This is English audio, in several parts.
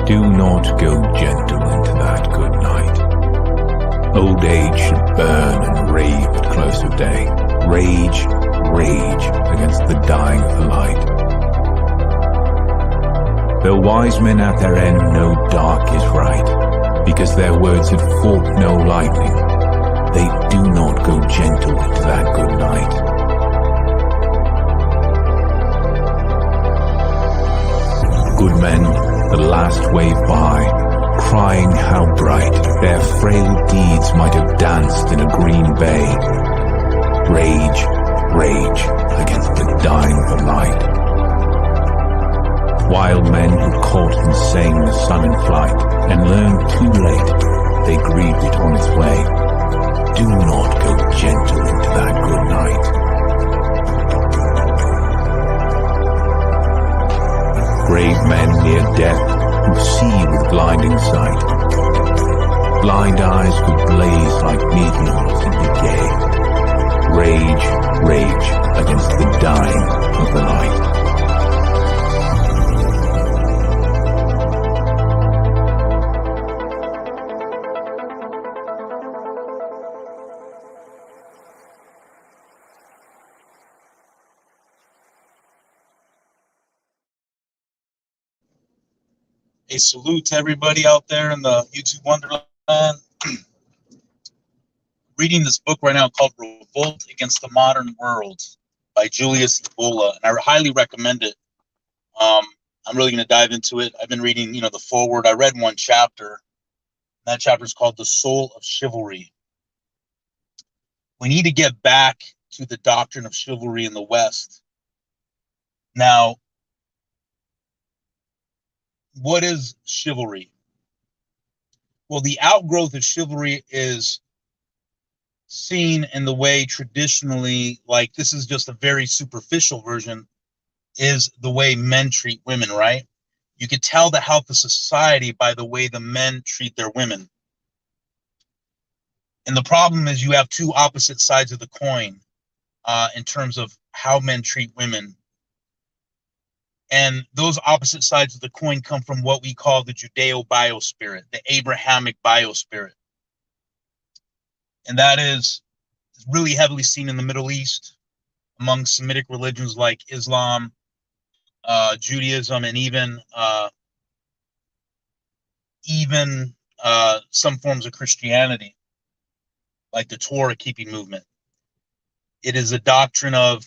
Do not go gentle into that good night. Old age should burn and rave at close of day. Rage, rage against the dying of the light. Though wise men at their end know dark is right, because their words had fought no lightning, they do not go gentle into that good night. Good men, the last wave by, crying how bright their frail deeds might have danced in a green bay. Rage, rage against the dying of the light. Wild men who caught and sang the sun in flight, and learned too late they grieved it on its way. Do not go gentle into that good night. Brave men near death who see with blinding sight. Blind eyes could blaze like needles in decay. Rage, rage against the dying of the light. A salute to everybody out there in the YouTube Wonderland. Reading this book right now called Revolt Against the Modern World by Julius Evola, and I highly recommend it. I'm really going to dive into it. I've been reading, the foreword. I read one chapter. That chapter is called The Soul of Chivalry. We need to get back to the doctrine of chivalry in the West. Now, what is chivalry? Well, the outgrowth of chivalry is seen in the way traditionally, like this is just a very superficial version, is the way men treat women, right? You could tell the health of society by the way the men treat their women. And the problem is you have two opposite sides of the coin in terms of how men treat women. And those opposite sides of the coin come from what we call the Judeo-biospirit, the Abrahamic biospirit. And that is really heavily seen in the Middle East, among Semitic religions like Islam, Judaism, and even some forms of Christianity, like the Torah-keeping movement. It is a doctrine of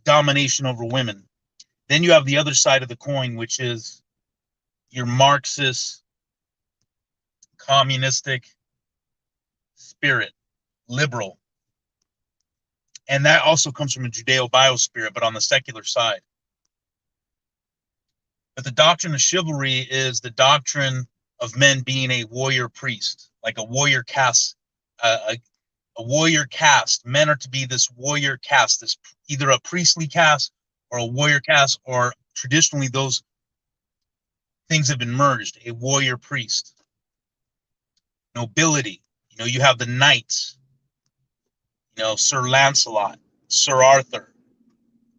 domination over women. Then you have the other side of the coin, which is your Marxist, communistic spirit, liberal. And that also comes from a Judeo-biospirit, but on the secular side. But the doctrine of chivalry is the doctrine of men being a warrior priest, like a warrior caste, a warrior caste. Men are to be this warrior caste, this either a priestly caste or a warrior caste, or traditionally those things have been merged, a warrior priest. Nobility, you have the knights, Sir Lancelot, Sir Arthur,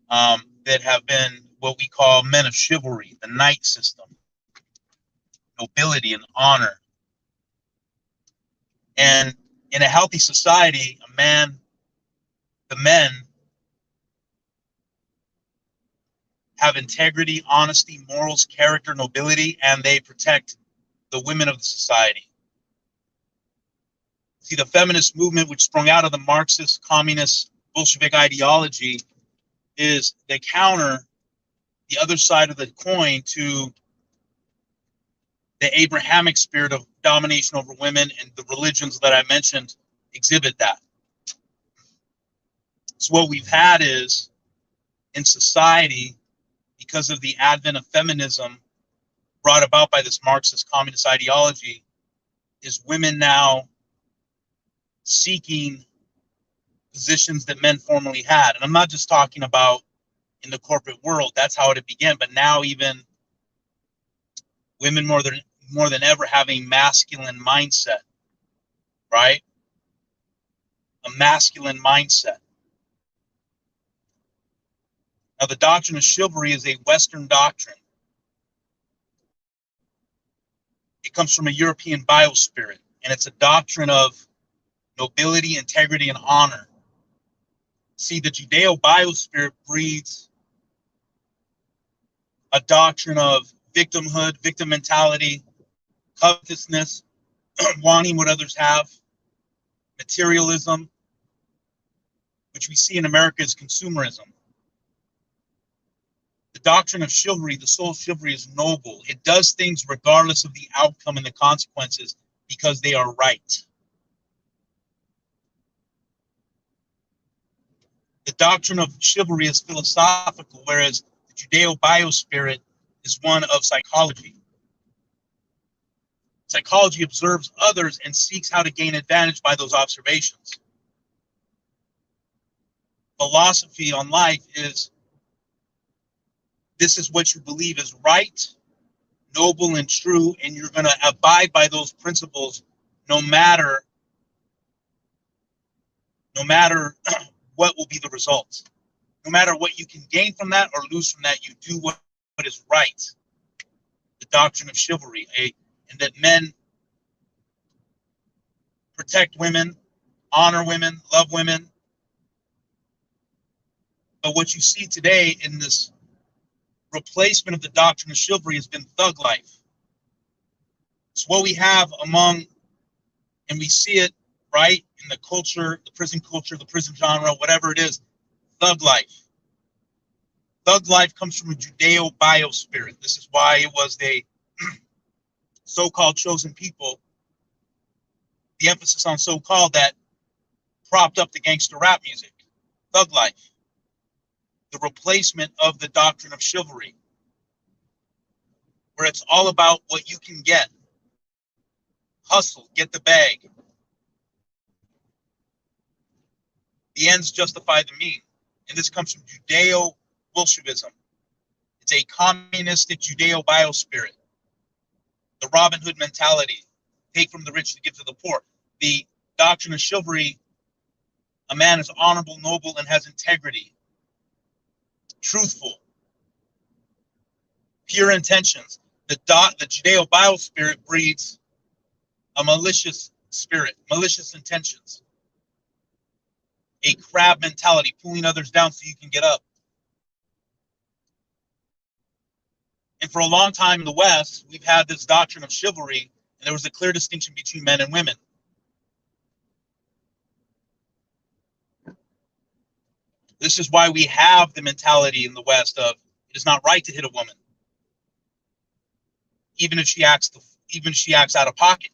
that have been what we call men of chivalry, the knight system, nobility and honor. And in a healthy society, the men have integrity, honesty, morals, character, nobility, and they protect the women of the society. See, the feminist movement, which sprung out of the Marxist, communist, Bolshevik ideology, is they counter the other side of the coin to the Abrahamic spirit of domination over women, and the religions that I mentioned exhibit that. So what we've had is, in society, because of the advent of feminism brought about by this Marxist communist ideology, is women now seeking positions that men formerly had. And I'm not just talking about in the corporate world, that's how it began, but now even women more than ever have a masculine mindset, right? A masculine mindset. Now, the doctrine of chivalry is a Western doctrine. It comes from a European biospirit, and it's a doctrine of nobility, integrity, and honor. See, the Judeo biospirit breeds a doctrine of victimhood, victim mentality, covetousness, wanting what others have, materialism, which we see in America as consumerism. The doctrine of chivalry, the soul of chivalry, is noble. It does things regardless of the outcome and the consequences because they are right. The doctrine of chivalry is philosophical, whereas the Judeo biospirit is one of psychology. Psychology observes others and seeks how to gain advantage by those observations. Philosophy on life is, this is what you believe is right, noble, and true, and you're going to abide by those principles no matter what will be the results. No matter what you can gain from that or lose from that, you do what is right. The doctrine of chivalry, and that men protect women, honor women, love women. But what you see today in this replacement of the doctrine of chivalry has been thug life. It's what we have among, and we see it, right, in the culture, the prison genre, whatever it is, thug life. Thug life comes from a Judeo biospirit. This is why it was the so-called chosen people, the emphasis on so-called, that propped up the gangster rap music. Thug life. The replacement of the doctrine of chivalry, where it's all about what you can get. Hustle, get the bag. The ends justify the means. And this comes from Judeo-Bolshevism. It's a communistic Judeo biospirit. The Robin Hood mentality, take from the rich to give to the poor. The doctrine of chivalry, a man is honorable, noble, and has integrity. Truthful, pure intentions. The Judeo biospirit breeds a malicious spirit, malicious intentions, a crab mentality, pulling others down so you can get up. And for a long time in the West, we've had this doctrine of chivalry, and there was a clear distinction between men and women. This is why we have the mentality in the West of it is not right to hit a woman, even if she acts out of pocket,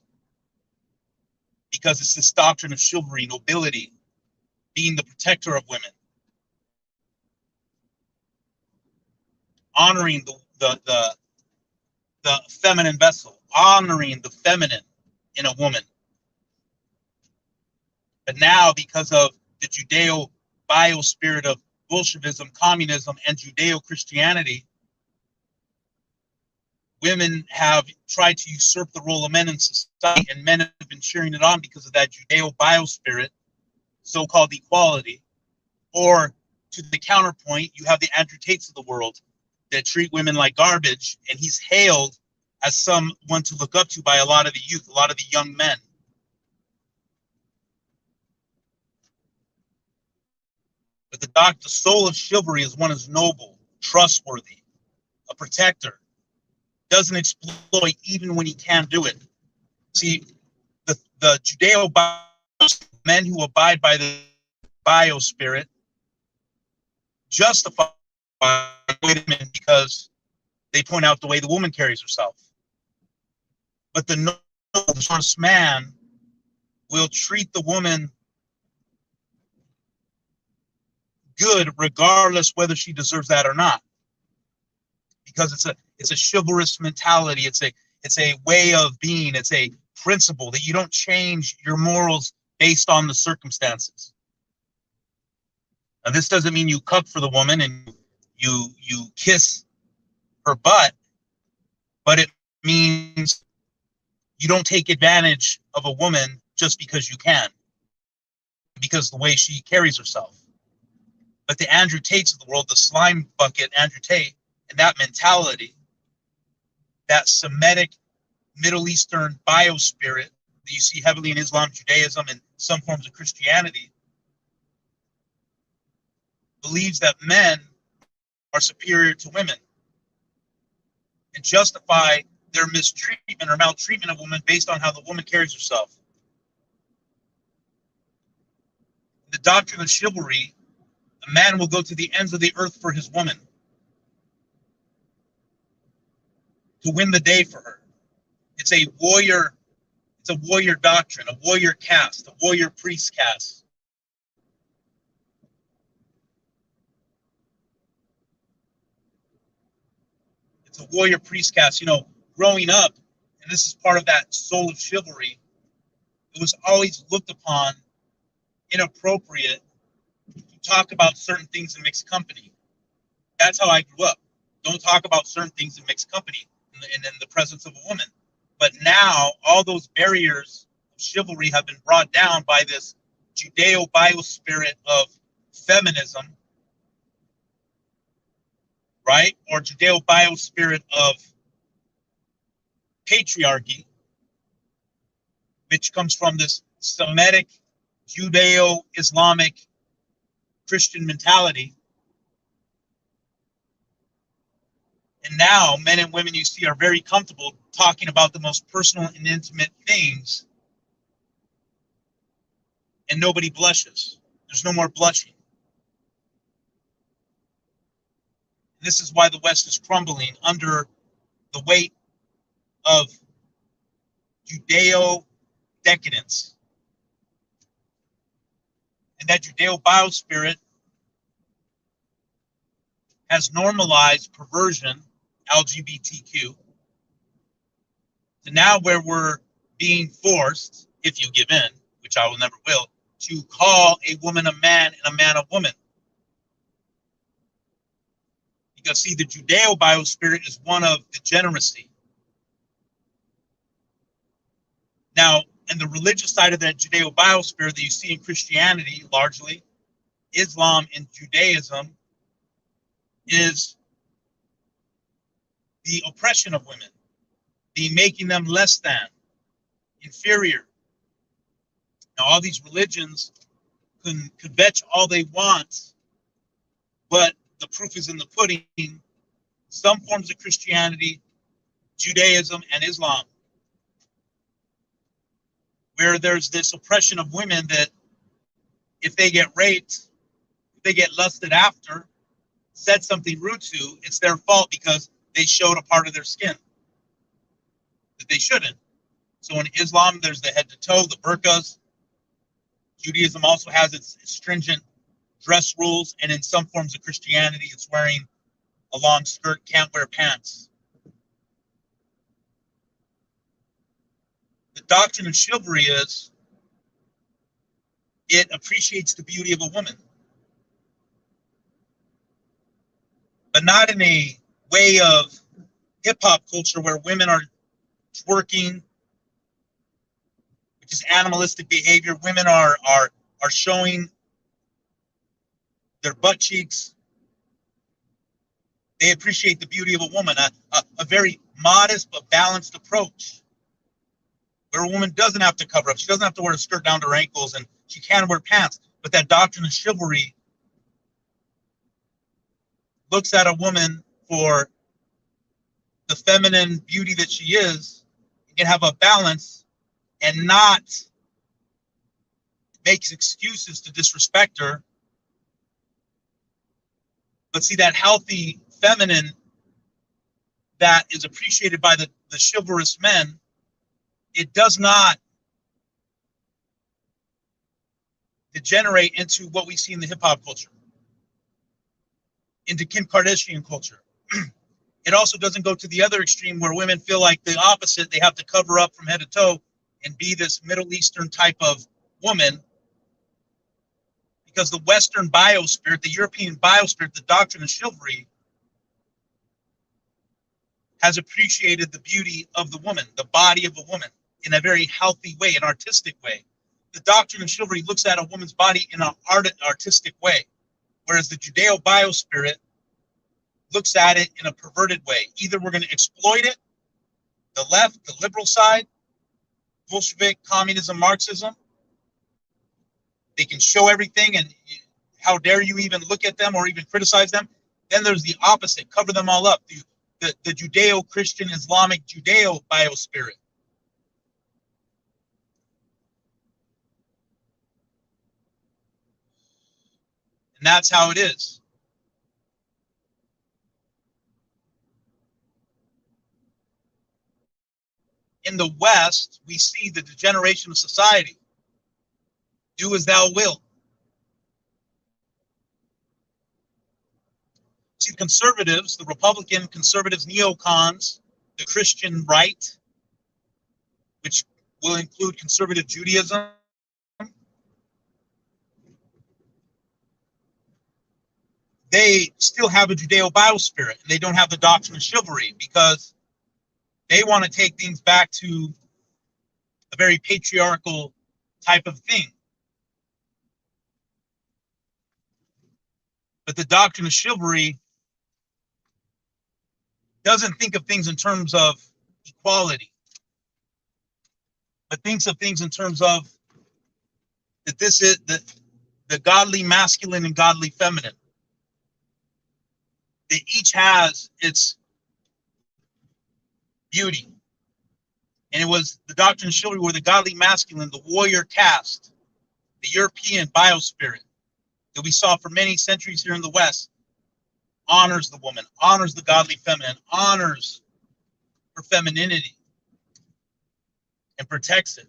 because it's this doctrine of chivalry, nobility, being the protector of women, honoring the feminine vessel, honoring the feminine in a woman. But now, because of the Judeo biospirit of Bolshevism, communism, and Judeo-Christianity, women have tried to usurp the role of men in society, and men have been cheering it on because of that Judeo biospirit, so-called equality. Or to the counterpoint, you have the Andrew Tates of the world that treat women like garbage, and he's hailed as someone to look up to by a lot of the youth, a lot of the young men. But the soul of chivalry is one is noble, trustworthy, a protector, doesn't exploit even when he can do it. See, the Judeo men who abide by the biospirit justify women because they point out the way the woman carries herself. But the noble, honest man will treat the woman good regardless whether she deserves that or not, because it's a chivalrous mentality. It's a way of being. It's a principle that you don't change your morals based on the circumstances. Now, this doesn't mean you cuck for the woman and you kiss her butt, but it means you don't take advantage of a woman just because you can, because the way she carries herself. But the Andrew Tates of the world, the slime bucket Andrew Tate, and that mentality, that Semitic Middle Eastern biospirit that you see heavily in Islam, Judaism, and some forms of Christianity, believes that men are superior to women and justify their mistreatment or maltreatment of women based on how the woman carries herself. The doctrine of chivalry, a man will go to the ends of the earth for his woman to win the day for her. It's a warrior doctrine, a warrior caste, a warrior priest caste. It's a warrior priest caste. You know, growing up, and this is part of that soul of chivalry, it was always looked upon inappropriate to talk about certain things in mixed company. That's how I grew up. Don't talk about certain things in mixed company and in the presence of a woman. But now all those barriers of chivalry have been brought down by this Judeo-biospirit of feminism, right? Or Judeo-biospirit of patriarchy, which comes from this Semitic, Judeo-Islamic Christian mentality. And now men and women you see are very comfortable talking about the most personal and intimate things, and nobody blushes. There's no more blushing. This is why the West is crumbling under the weight of Judeo decadence. And that Judeo biospirit has normalized perversion, LGBTQ, to now where we're being forced, if you give in, which I will never will, to call a woman a man and a man a woman. Because see, the Judeo biospirit is one of degeneracy. Now, and the religious side of that Judeo biospirit that you see in Christianity, largely, Islam and Judaism, is the oppression of women, the making them less than, inferior. Now, all these religions could vetch all they want, but the proof is in the pudding. Some forms of Christianity, Judaism, and Islam, where there's this oppression of women that if they get raped, if they get lusted after, said something rude to, it's their fault because they showed a part of their skin that they shouldn't. So in Islam, there's the head to toe, the burqas. Judaism also has its stringent dress rules, and in some forms of Christianity, it's wearing a long skirt, can't wear pants. The doctrine of chivalry is it appreciates the beauty of a woman, but not in a way of hip-hop culture where women are twerking, which is animalistic behavior. Women are showing their butt cheeks. They appreciate the beauty of a woman, a very modest but balanced approach, where a woman doesn't have to cover up. She doesn't have to wear a skirt down to her ankles, and she can wear pants. But that doctrine of chivalry looks at a woman for the feminine beauty that she is, and can have a balance and not makes excuses to disrespect her. But see, that healthy feminine that is appreciated by the chivalrous men, it does not degenerate into what we see in the hip-hop culture, into Kim Kardashian culture. It also doesn't go to the other extreme where women feel like the opposite. They have to cover up from head to toe and be this Middle Eastern type of woman, because the Western biospirit, the European biospirit, the doctrine of chivalry has appreciated the beauty of the woman, the body of a woman, in a very healthy way, an artistic way. The doctrine of chivalry looks at a woman's body in an artistic way, whereas the Judeo biospirit looks at it in a perverted way. Either we're going to exploit it The left, the liberal side, Bolshevik, communism, Marxism, they can show everything, and how dare you even look at them or even criticize them. Then there's the opposite, cover them all up, the Judeo-Christian, Islamic, Judeo-biospirit. And that's how it is. In the West, we see the degeneration of society. Do as thou wilt. See, the conservatives, the Republican conservatives, neocons, the Christian right, which will include conservative Judaism, they still have a Judeo-biospirit, and they don't have the doctrine of chivalry, because they want to take things back to a very patriarchal type of thing. But the doctrine of chivalry doesn't think of things in terms of equality, but thinks of things in terms of that this is the godly masculine and godly feminine. That each has its beauty. And it was the doctrine of chivalry where the godly masculine, the warrior caste, the European biospirit that we saw for many centuries here in the West, honors the woman, honors the godly feminine, honors her femininity, and protects it.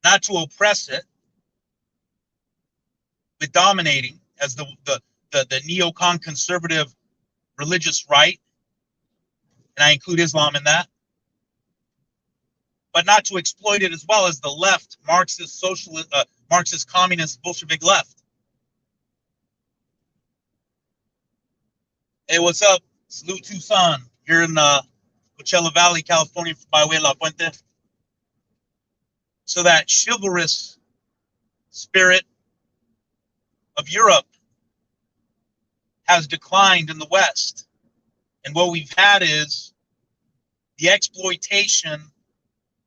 Not to oppress it, but dominating as the neocon conservative religious right, and I include Islam in that, but not to exploit it as well as the left, Marxist, socialist, Marxist, communist, Bolshevik left. Hey, what's up? Salute Tucson. Here in Coachella Valley, California, by way of La Puente. So that chivalrous spirit of Europe has declined in the West. And what we've had is the exploitation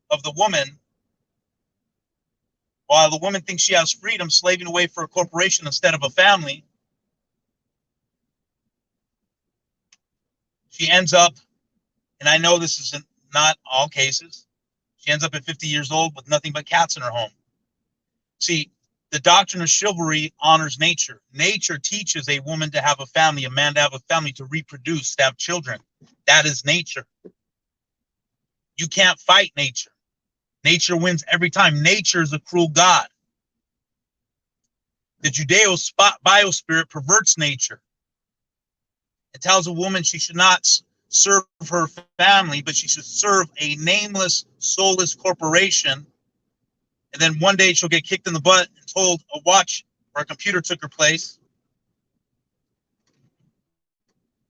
of the woman, while the woman thinks she has freedom, slaving away for a corporation instead of a family. She ends up, and I know this is not all cases, she ends up at 50 years old with nothing but cats in her home. See, the doctrine of chivalry honors nature. Nature teaches a woman to have a family, a man to have a family, to reproduce, to have children. That is nature. You can't fight nature. Nature wins every time. Nature is a cruel God. The Judeo-biospirit perverts nature. It tells a woman she should not serve her family, but she should serve a nameless, soulless corporation. And then one day she'll get kicked in the butt and told a watch or a computer took her place.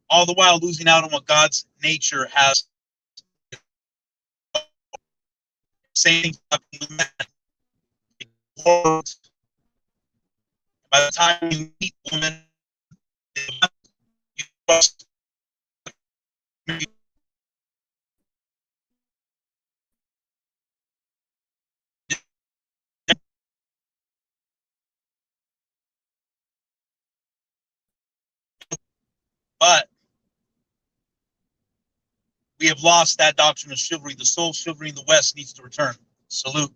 All the while losing out on what God's nature has. Saying by the time you meet women, you trust. But we have lost that doctrine of chivalry. The soul chivalry in the West needs to return. Salute.